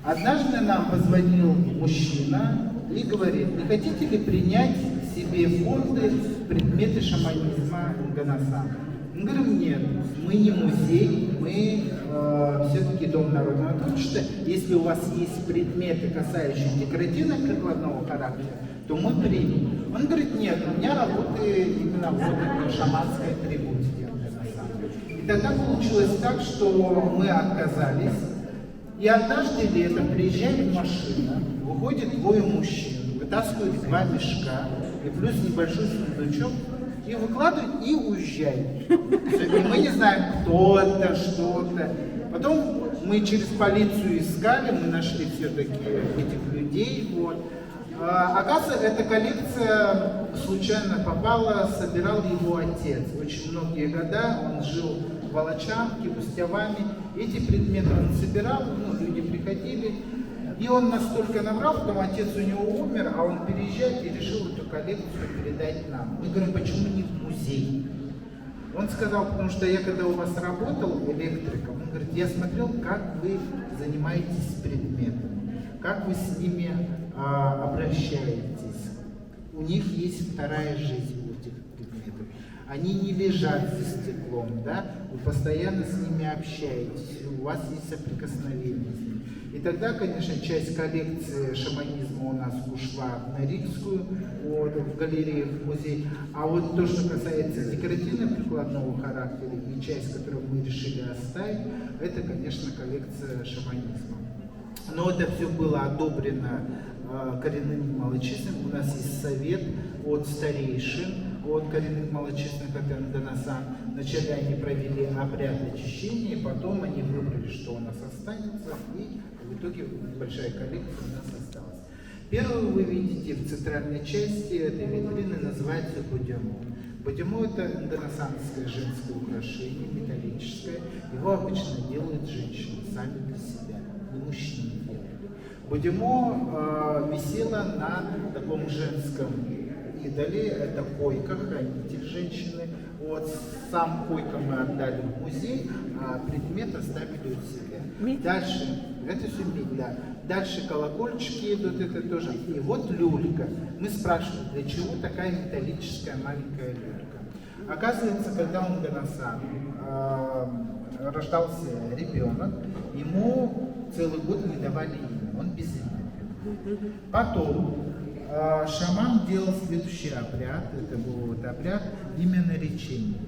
Однажды нам позвонил мужчина и говорит: не хотите ли принять себе фонды предметы шаманизма Ингонасан? Мы говорим: нет, мы не музей, мы все-таки дом народного творчества. Если у вас есть предметы, касающиеся декоративно-прикладного характера, то мы примем. Он говорит: нет, у меня работает именно вот шаманская атрибутика. И тогда получилось так, что мы отказались. И однажды летом приезжает машина, выходит двое мужчин, вытаскивают 2 мешка и плюс небольшой сундучок, и выкладывают и уезжают. И мы не знаем, кто это, что-то. Потом мы через полицию искали, мы нашли все-таки этих людей. Вот. Оказывается, эта коллекция случайно попала, собирал его отец. Очень многие года он жил в Волочанке, в Устьяване. Эти предметы он собирал, люди приходили. И он настолько набрал, потом отец у него умер, а он переезжает и решил эту коллекцию передать нам. Мы говорим: почему не в музей? Он сказал: потому что я когда у вас работал электриком, он говорит, я смотрел, как вы занимаетесь предметами, как вы с ними обращаетесь. У них есть вторая жизнь у этих предметов. Они не лежат за стеклом, да? Вы постоянно с ними общаетесь, у вас есть соприкосновение с ними. И тогда, конечно, часть коллекции шаманизма у нас ушла на Ригскую, вот, в галерею, в музей. А вот то, что касается декоративно-прикладного характера и часть, которую мы решили оставить, это, конечно, коллекция шаманизма. Но это все было одобрено коренными малочисленными. У нас есть совет от старейшин, от коренных малочисленных, это Ингонасан. Вначале они провели обряд очищения, потом они выбрали, что у нас останется, и в итоге большая коллекция у нас осталась. Первую вы видите в центральной части этой витрины, называется бодямо. Бодямо — это ингонасанское женское украшение, металлическое. Его обычно делают женщины сами для себя, не мужчины делают. Бодямо висело на таком женском идоле, это койка, хранитель женщины. Вот сам койка мы отдали в музей, а предмет оставили у себя. Дальше, это все медь, да. Дальше колокольчики идут, это тоже. И вот люлька. Мы спрашиваем, для чего такая металлическая маленькая люлька? Оказывается, когда он Ингонасан рождался ребенок, ему целый год не давали имя, он безименный. Потом шаман делал следующий обряд, это был вот обряд именоречения.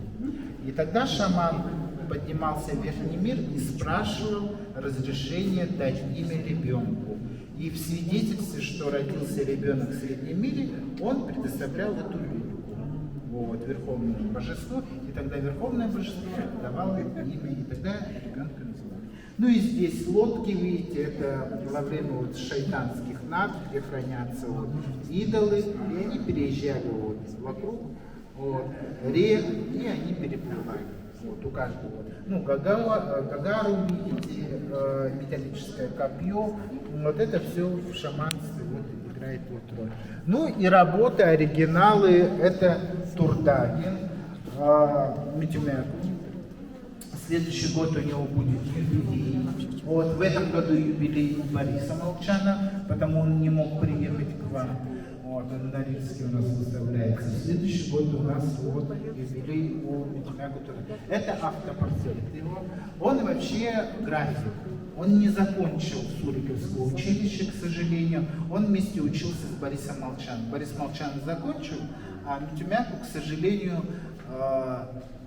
И тогда шаман поднимался в верхний мир и спрашивал разрешение дать имя ребенку. И в свидетельстве, что родился ребенок в среднем мире, он предоставлял эту люльку. Вот, верховному божеству, и тогда верховное божество давало имя, и тогда ребенка называли. Ну и здесь лодки, видите, это во время вот шайтанских над, где хранятся вот идолы, и они переезжали вот вокруг вот, рек, и они переплывали. Вот, у каждого. Ну, гагару, видите, металлическое копье, вот это все в шаманстве вот, играет вот роль. Ну и работы, оригиналы, это Турдагин, Митюмяку. Следующий год у него будет юбилей. Вот в этом году юбилей Бориса Молчана, потому он не мог приехать к вам. Вот, он на Рильске у нас выставляется. Следующий год у нас вот юбилей у Митюмяку. Это автопортрет его. Он вообще график. Он не закончил Суриковское училище, к сожалению. Он вместе учился с Борисом Молчаном. Борис Молчан закончил, а Митюмяку, к сожалению,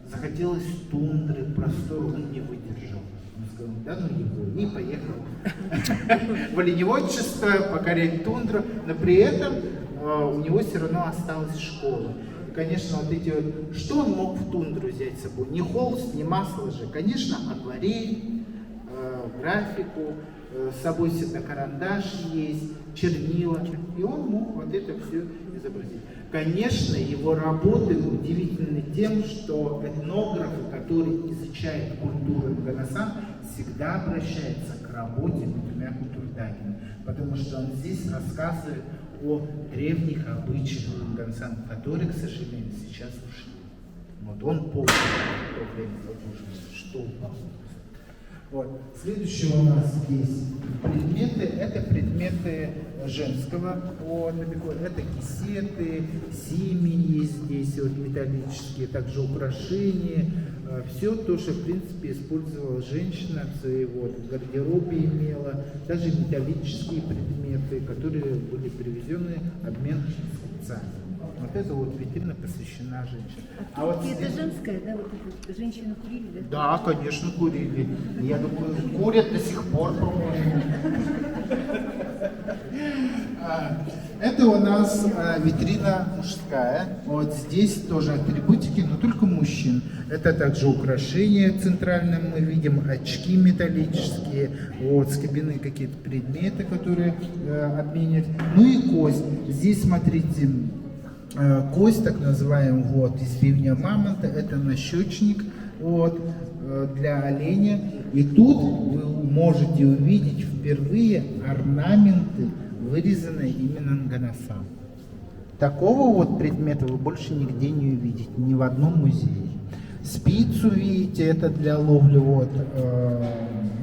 захотелось тундры, простор, он не выдержал. Он сказал, да ну его, и поехал в оленеводчество, покорять тундру, но при этом у него все равно осталась школа. И, конечно, вот эти вот, что он мог в тундру взять с собой? Не холст, не масло же, конечно, акварель, графику, с собой всегда карандаш есть, чернила, и он мог вот это все изобразить. Конечно, его работы удивительны тем, что этнографы, которые изучают культуру Ингонасан, всегда обращаются к работе Митюмяку Турдагина, потому что он здесь рассказывает о древних обычаях Ингонасан, которые, к сожалению, сейчас ушли. Вот он помнит то время, что упало. Вот. Следующее у нас есть предметы, это предметы женского вот, это кисеты, семьи есть здесь вот, металлические, также украшения. Все то, что в принципе использовала женщина в своей вот, гардеробе имела, даже металлические предметы, которые были привезены обмен с купцами. Вот это вот витрина посвящена женщине. А вот это женская, да, вот это женщины курили, да? Да, конечно, курили. Я думаю, курят до сих пор, по-моему. Это у нас витрина мужская. Вот здесь тоже атрибутики, но только мужчин. Это также украшения центральные мы видим, очки металлические, вот, с кабины какие-то предметы, которые обменят. Ну и кость. Здесь, смотрите, кость, так называемая, вот, из бивня мамонта, это нащечник вот, для оленя. И тут вы можете увидеть впервые орнаменты, вырезанные именно нганасам. Такого вот предмета вы больше нигде не увидите, ни в одном музее. Спицу видите, это для ловли вот,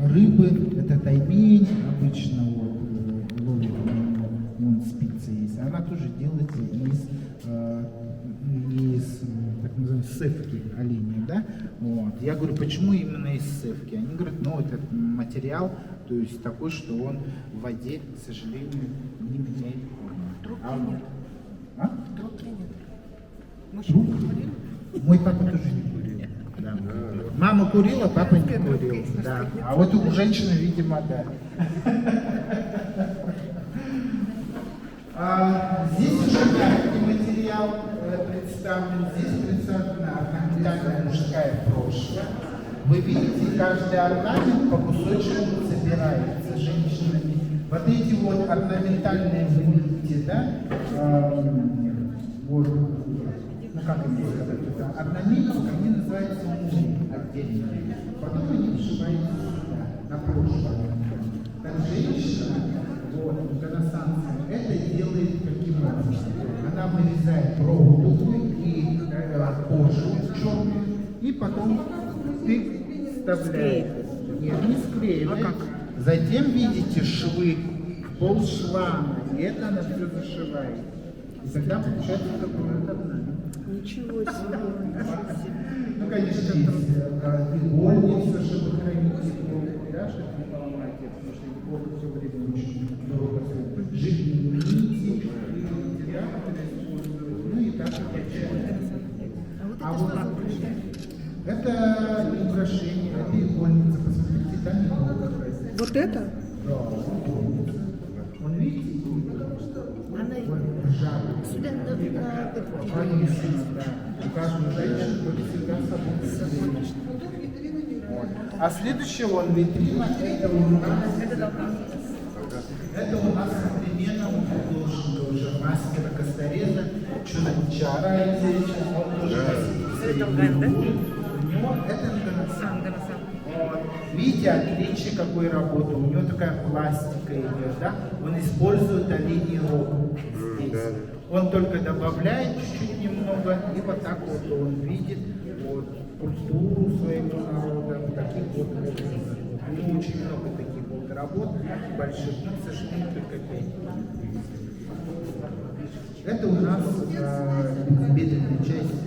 рыбы, это таймень, обычно вот, ловит, вон спица есть. Она тоже делается из так называемой севки оленя, да? Вот. Я говорю, почему именно из севки? Они говорят, ну этот материал, то есть такой, что он в воде, к сожалению, не меняет форму. Трубки нет. Мужчина курил? Мой папа тоже не курил. Да. Мама курила, папа не курил. Да. А вот у женщины, видимо, да. Здесь уже мягкий материал представлен. Здесь представлена орнаментальная мужская прошлое. Вы видите, каждый орнамент по кусочку собирается женщинами. Вот эти вот орнаментальные, вы видите, да? Вот, ну как они сказать, это орнаментик, они называются муми отдельно. Потом они вшиваются сюда, на прошлое. Так женщина, вот, ганасанцы, это делает каким образом? Она вырезает проволоку и кожу черную, и потом ты вставляешь. Нет, не склеивает. А как? Затем видите швы, пол шва, и это она все зашивает. И тогда получается такой вот орнамент. Ничего себе. Ну, конечно, есть игольница, чтобы хранить тепло, да, чтобы не поломать это, потому что иголка все время очень дорого стоит. Жидкие нити, да, которые используют, ну и так и получается. А вот это что за это украшение, это игольница, посмотрите, там иголка. Вот это? Да. Он видите? Она сюда на конечно, да. У каждой женщины будет всегда с собой. Вот. А следующая вон витрина, это у нас современного художника, уже мастера Костореза, Чунчара, он тоже Это Нган, да? У него это Нган. Вот. Видите, отличие какой работы. У него такая пластика идет, да? Он использует оленей рог здесь. Он только добавляет чуть-чуть немного, и вот так вот он видит вот, культуру своего народа, таких вот образов. У него очень много таких вот работ больших, но, к сожалению, только 5. Это у нас бедренная часть.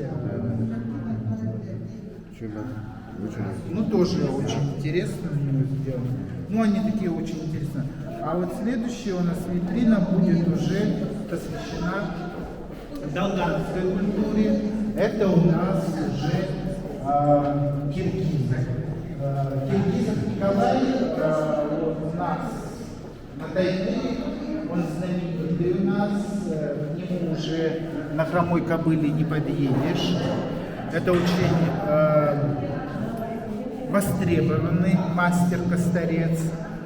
Ну, тоже очень интересно у него сделано. Ну, они такие очень интересные. А вот следующая у нас витрина будет уже посвящена долганской культуре. Это у нас уже киргизы. Киргизов Николай вот у нас на Тайге, он знаменитый у нас, к нему уже на хромой кобыле не подъедешь. Это очень востребованный мастер-косторец.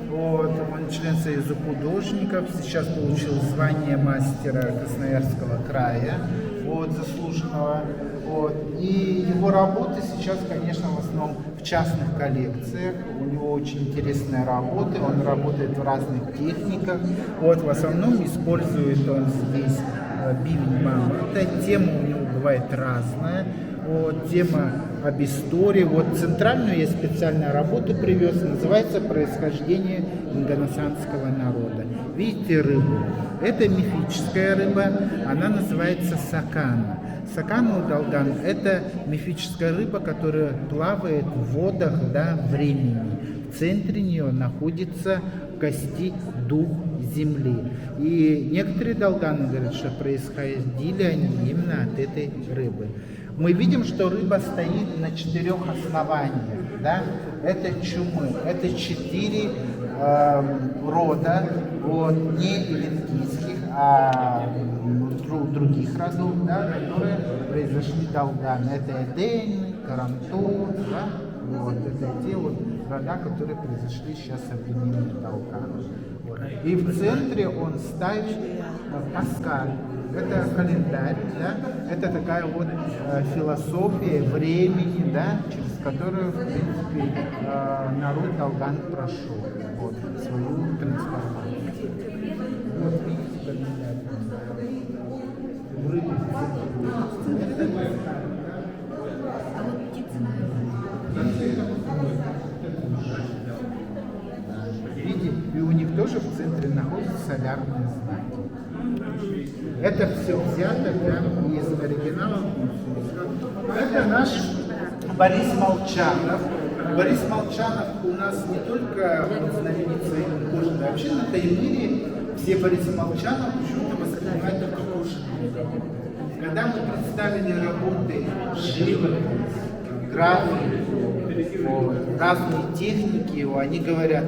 Вот, он член Союза художников, сейчас получил звание мастера Красноярского края, вот, заслуженного. Вот. И его работы сейчас, конечно, в основном в частных коллекциях. У него очень интересные работы, он работает в разных техниках. Вот, в основном использует он здесь бивень мамонта. Тема у него бывает разная. Вот, тема об истории. Вот центральную я специальную работу привез, называется «Происхождение ингоносанского народа». Видите рыбу? Это мифическая рыба, она называется сакана. Сакана у долган – это мифическая рыба, которая плавает в водах времени. В центре нее находится кости дух земли. И некоторые долганы говорят, что происходили они именно от этой рыбы. Мы видим, что рыба стоит на 4 основаниях. Да? Это чумы, это 4 рода, вот, не эллинкийских, а других родов, да, которые произошли долганы. Это Эдейн, Каранту, да? Вот, это те вот рода, которые произошли сейчас в современных долганах. Вот. И в центре он ставит Паскаль. Это календарь, да? Это такая вот философия времени, да? Через которую, в принципе, народ долган прошел вот, свою трансформацию. Вот видите, календарь. В рыбе видите, и у них тоже в центре находятся солярные знаки. Это все взято прямо из оригинала. Это наш Борис Молчанов. Борис Молчанов у нас не только знаменит своим кожей, а вообще на Таймыре все Бориса Молчанова почему-то воспринимают только кожаные. Когда мы представили работы живопись, графику, разные техники, они говорят,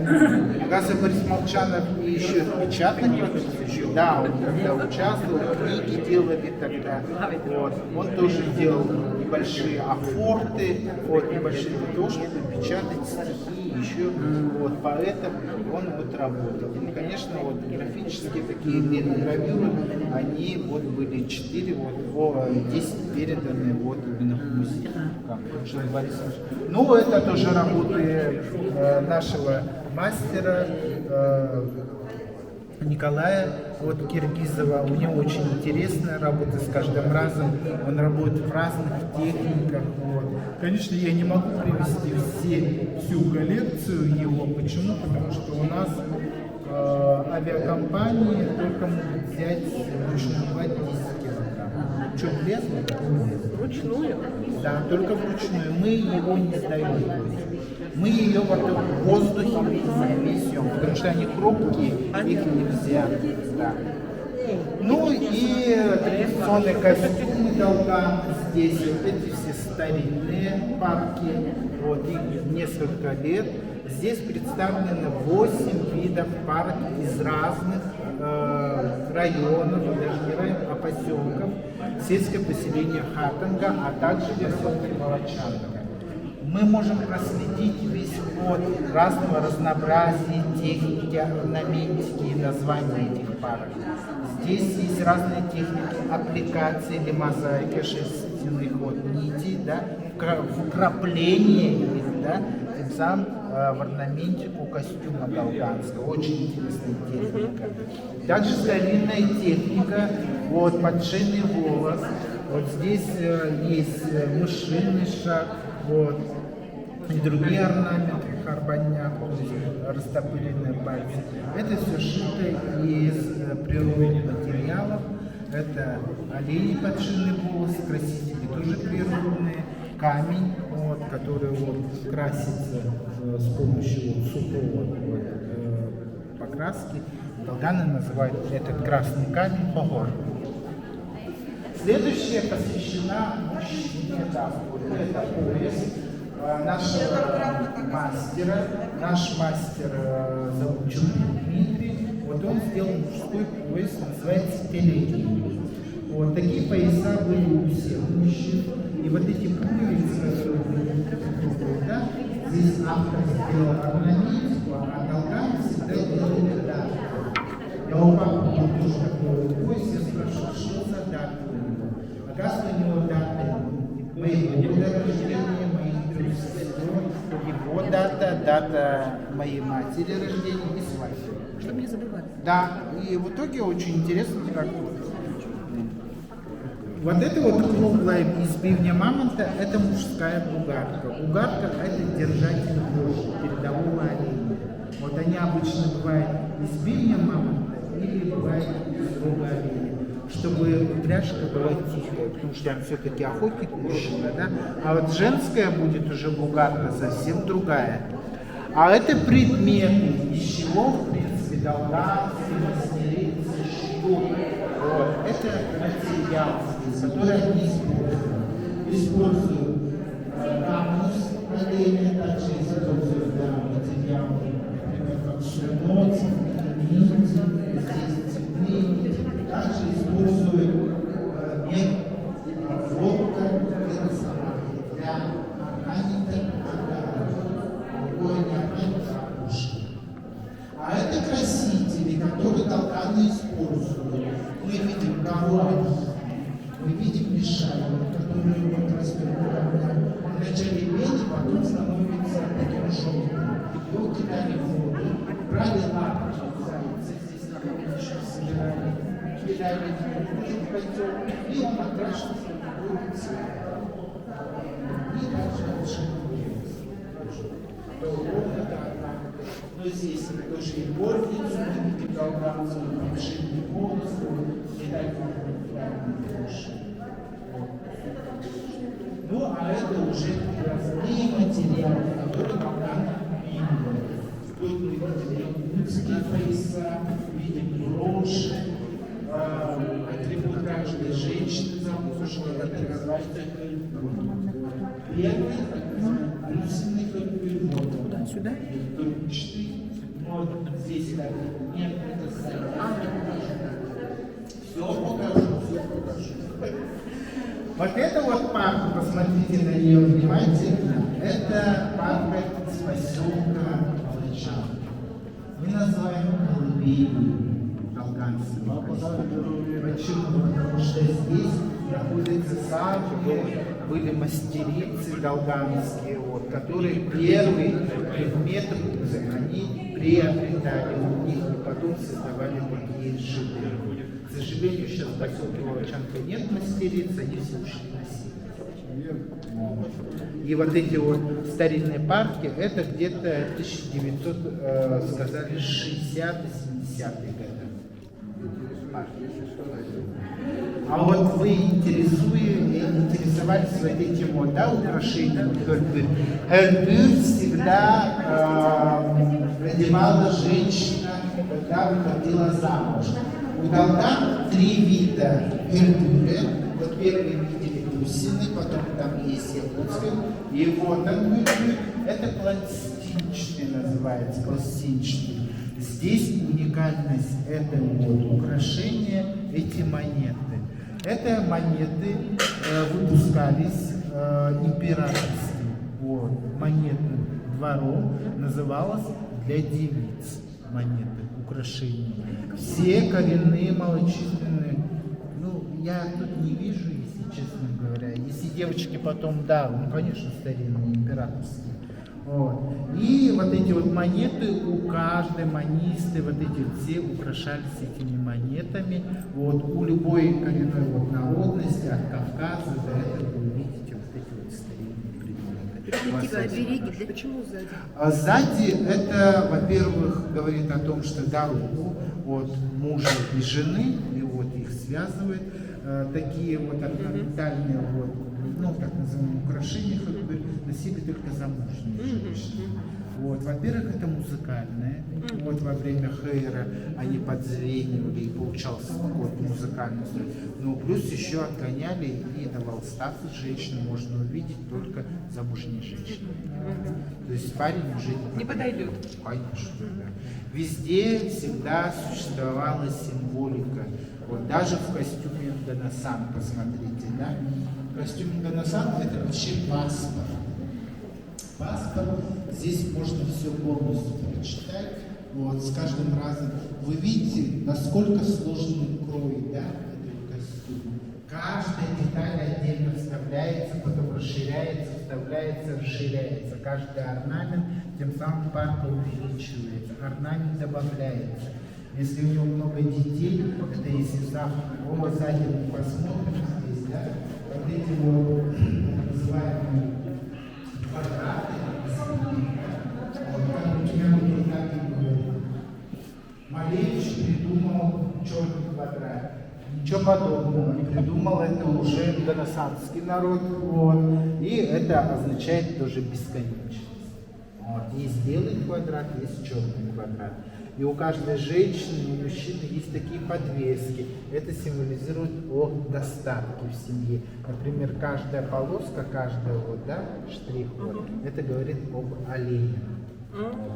оказывается, Борис Молчанов и еще печатать еще, да, он когда участвовал, книги делали тогда, вот, он тоже делал небольшие афорты, вот, небольшие для того, чтобы печатать стихи, еще, вот, поэтому он вот работал. И, конечно, вот графические такие линогравюры, они вот были 4, вот, 10 переданы вот именно в музей. Ну, это тоже работы нашего мастера Николая вот, Киргизова. У него очень интересная работа с каждым разом. Он работает в разных техниках. Вот. Конечно, я не могу привести всю коллекцию его. Почему? Потому что у нас авиакомпании только могут взять вручную 10 килограмм. Что, влезло? Вручную? Да, только вручную. Мы его не сдаем. Мы ее в воздухе несем, потому что они хрупкие, их нельзя. Да. Ну и традиционные костюмы долган здесь, вот эти все старинные парки, вот их несколько лет. Здесь представлены 8 видов парк из разных районов, даже не районов, а поселков, сельское поселение Хатанга, а также поселка Волочанка. Мы можем проследить весь ход разного разнообразия техники, орнаментики и названия этих парок. Здесь есть разные техники аппликации или мозаики шерстяных вот нитей, да, вкрапление их, да, тем самым в орнаментику костюма долганского. Очень интересная техника. Также старинная техника, вот, подшитый волос. Вот здесь есть мышиный шаг, вот, и другие орнаменты, харбаняк, растопыренные пальцы. Это все шито из природных материалов. Это олени подшитый волос, красители тоже природные, камень, вот, который вот, красится с помощью вот, сухого вот, покраски. Долганы называют этот красный камень погор. Следующая посвящена мужчине, да, это пояс нашего мастера. Наш мастер зовут Чурин Дмитрий. Вот он сделал мужской пояс, называется телегий. Вот такие пояса были у всех мужчин. И вот эти пуговицы, которые были, да, здесь автор сделал орнаментику, а долганы всегда делали даты. Я у папы тоже такой пояс, я спрашиваю, что за даты у него? Оказывается, у него даты моего года рождения, моих 3 сестер, его дата моей матери рождения и свадьбы. Чтобы не забывать. Да, и в итоге очень интересно, как Вот это вот круглая избивня мамонта, это мужская бугатка. Бугатка это держатель вожжи, передового оленя. Вот они обычно бывают избивня мамонта или бывает из рога оленя, чтобы упряжка была тихая, потому что там все-таки охотник мужчина, да? А вот женская будет уже бугатка совсем другая. А это предметы, из чего, в принципе, долганцы, мастерицы, шьют. Вот. Это материал, который они используют камус, оленя, также используют материал, например, как шерноц, нить, здесь цепные, также используют мех, волка и росомахи для орнамента, другое не орнамент, а уши. А это красители, которые долганы используют. Мы видим гавань, мы видим мешают, которые вот растут вначале белый, потом становится таким желтым. Его кидали в воду, брали лапы, здесь еще собирали, кидали в котел, и он окрашивался в другой цвет. И дальше отшивали. Но здесь тоже и горницу, и долганцу, и обширный волос, и так далее. Ну, а это уже разные материалы, которые долганы именно. Тут мы видим людские пояса, видим броши, атрибут каждой женщины замужней, это называется первый, так называемый, плюсенный перевод. Сюда? Мечты. Вот здесь не все покажу, все покажу. Вот это вот парк, посмотрите на нее внимательно, это парк из поселка Волочан. Мы называем колыбелью долганского. Почему? Потому что здесь находятся самые были мастерицы долганские, вот, которые первые предметы они приобретали у них и потом создавали такие шедевры. К сожалению, сейчас в поселке Волочанка нет мастериц, они все ушли на север. И вот эти вот старинные парки, это где-то 1900, сказали, 60-70-е годы. А вот вы интересовались вот этим вот, да, украшением Хельбюр. Хельбюр всегда надевала женщина, когда выходила замуж. У долган 3 вида Хельбюра. Вот первый видели бусины, потом там есть якутская. И вот он Хельбюр, это пластинчатый называется, пластинчатый. Здесь уникальность это вот украшения, эти монеты. Это монеты выпускались императорские, вот, монеты дворов, называлось для девиц монеты, украшения. Все коренные, малочисленные, ну, я тут не вижу, если честно говоря. Если девочки потом, да, ну, конечно, старинные, императорские. Вот. И вот эти вот монеты у каждой манисты, вот эти все украшались этими монетами. Вот. У любой коренной вот народности, от Кавказа до этого вы увидите вот эти вот старинные предметы. Обереги, для чего сзади? А сзади это, во-первых, говорит о том, что дорогу от мужа и жены, и вот их связывает. Такие вот орнаментальные вот, ну, так называемые украшения, как бы, носили только замужние женщины. Вот, во-первых, это музыкальное. Вот во время хейра они подзвенивали и получался какой-то музыкальный инструмент. Ну, плюс еще отгоняли, и на волстафе женщин можно увидеть только замужние женщины. То есть парень уже не подойдет. Конечно, да. Везде всегда существовала символика. Вот даже в костюме Нгонасан, посмотрите, да? Костюм Нгонасан — это вообще паспорт. Паспорт, здесь можно все полностью прочитать. Вот, с каждым разом вы видите, насколько сложный крой, да, этого костюма. Каждая деталь отдельно вставляется, потом расширяется, вставляется, расширяется. Каждый орнамент тем самым парка увеличивается, орнамент добавляется. Если у него много детей, это если оба сзади посмотрим здесь, да, вот эти вот называемые квадраты, вот, как у меня вот так и говорит. Малевич придумал черный квадрат. Ничего подобного не придумал, это уже ренессансский народ. Вот. И это означает тоже бесконечность. Вот. Есть белый квадрат, есть черный квадрат. И у каждой женщины, у мужчины есть такие подвески. Это символизирует о достатке в семье. Например, каждая полоска, каждая вот, да, штрих, вот, это говорит об олене.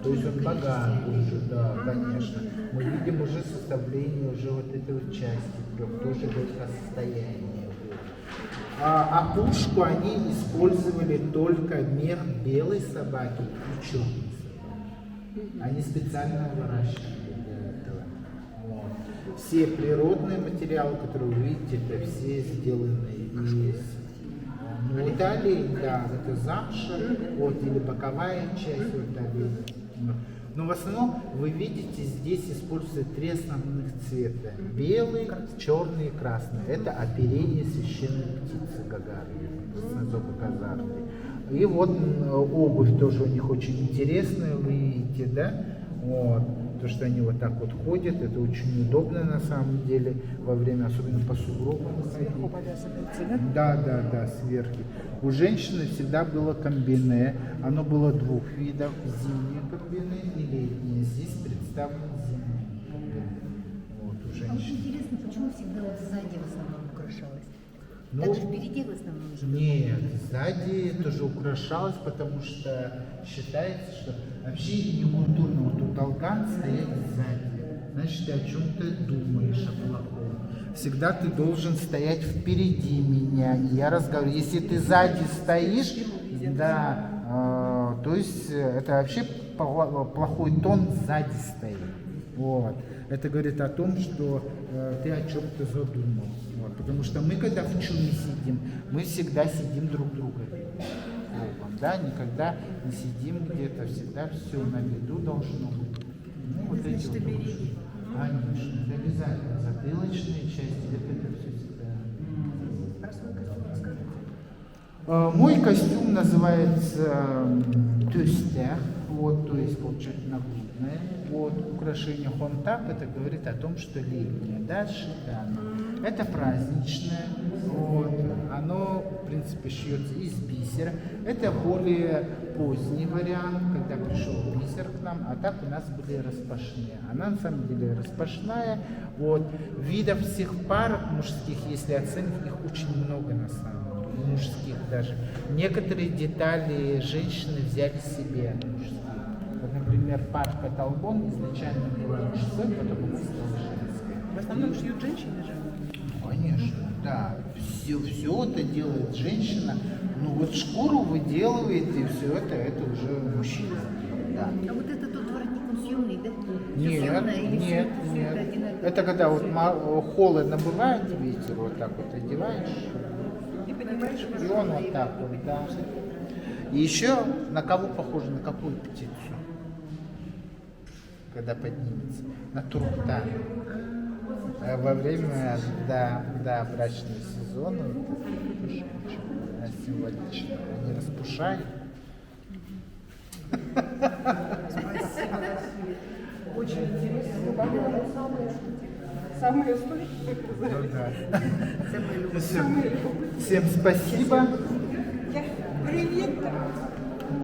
То есть он богат уже, да, конечно. Мы видим уже составление уже вот этой вот части трех, тоже благосостояние. А пушку они использовали только мех белой собаки и черной собаки. Они специально выращивали для этого. Вот. Все природные материалы, которые вы видите, это все сделаны из Италии, да, это замша, вот, или боковая часть вот, оленя. Но в основном вы видите, здесь используются три основных цвета: белый, черный и красный. Это оперение священной птицы Гагары. И вот обувь тоже у них очень интересная, вы видите, да? Вот. То, что они вот так вот ходят, это очень удобно на самом деле, во время, особенно по сугробам. Да, сверху. У женщины всегда было комбине, оно было двух видов, зимнее комбине и летнее. Здесь представлен зимний комбине. Вот, у женщин. А вот интересно, почему всегда вот сзади в основном украшалось? Ну, Так же впереди в основном же? Нет, сзади тоже украшалось, потому что считается, что вообще некультурно вот у толкан стоять сзади. Значит, ты о чем-то думаешь, о плохом. Всегда ты должен стоять впереди меня. И я разговариваю. Если ты сзади стоишь, да, то есть это вообще плохой тон сзади стоит. Вот. Это говорит о том, что ты о чем-то задумал. Вот. Потому что мы, когда в чуме сидим, мы всегда сидим друг друга. Да, никогда не сидим где-то, всегда все на виду должно быть. Ну, вот эти вот. Конечно, это обязательно. Затылочные части, это все всегда. Мой костюм называется тюстер, вот, то есть получается нагрудное. Вот, украшение хонтап, это говорит о том, что летнее. Дальше, да. Это праздничное, вот, оно, в принципе, шьется из бисера. Это более поздний вариант, когда пришел бисер к нам, а так у нас были распашные. Она на самом деле распашная. Вот, видов всех пар мужских, если оценить, их очень много на самом деле, мужских даже. Некоторые детали женщины взяли себе от мужских. Вот, например, парка Талбон изначально была мужской, потом она стала женской. В основном шьют женщины же? Конечно, да. Все это делает женщина. Ну вот шкуру выделывает, и все это уже мужчина. Да. А вот это тот воротник, он съемный, да? Нет, Съемное или нет, всё нет. это одинаково? Это когда вот холодно бывает ветер, вот так вот одеваешь, И поднимаешь и он вот так вот, да. И еще на кого похоже, на какую птицу? Когда поднимется? На туркта. Во время, да, брачного сезона, это тоже очень символично. Они распушают. Очень интересно. Добавила самые истории. Ну, да. Всем спасибо.